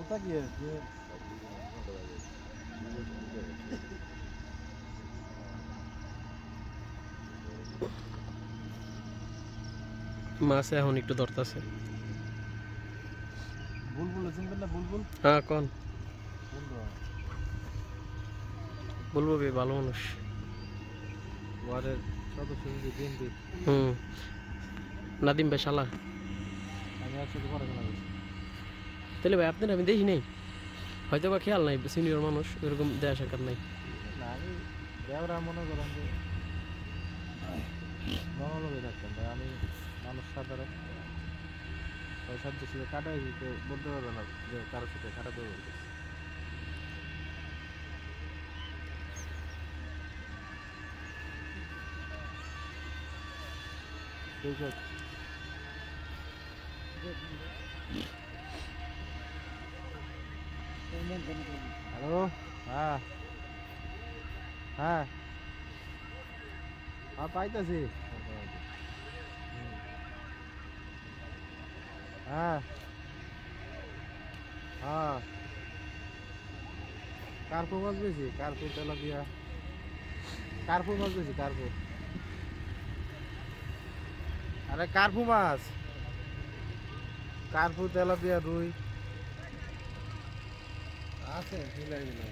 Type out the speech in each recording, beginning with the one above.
তাকিয়ে যে মাছ এখন একটু ধরতেছে। বুলবুল চিনবেন না? বুলবুল হ্যাঁ কোন বন্ধু বলবো বে ভালো মানুষ। ওয়ার্ডের সদস্য যদি বিএনপি। হুম, নাদিম ভাই শালা। আমি একসাথে পড়াশোনা করছি। তাহলে ভাই আপনার আমি দেখি নাই, হয়তো বা খেয়াল নাই, সিনিয়র মানুষ ওরকম দেয়া সাক্ষাৎ নাই। না আমি দেওরা মনে করেন যে মনোলোভে থাকতাম ভাই। আমি মানুষ সাধারণ, ৬-৭ বছরে কাটাই দিতে বলতে পারবে না যে কারোর সাথে খারাপ ব্যবহার করছে। সৈকত হ্যালো। হ্যাঁ হ্যাঁ হ্যাঁ পাইতেছি। হ্যাঁ হ্যাঁ কার্পু মাছ বেশি, কার্পু তেলাপিয়া, কার্পু মাছ বেশি, কার্পু। আরে কার্পু মাছ, কার্পু তেলাপিয়া রুই আছে মিলাই মিলাই।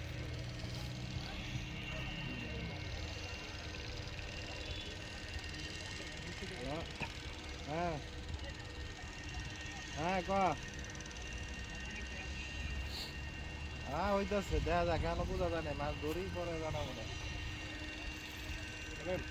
হ্যাঁ হ্যাঁ ক হ্যাঁ হইতাছে, দেখা যাক, কেন বোঝা যায় না, মাছ ধরেই পরে জানা মনে হয়।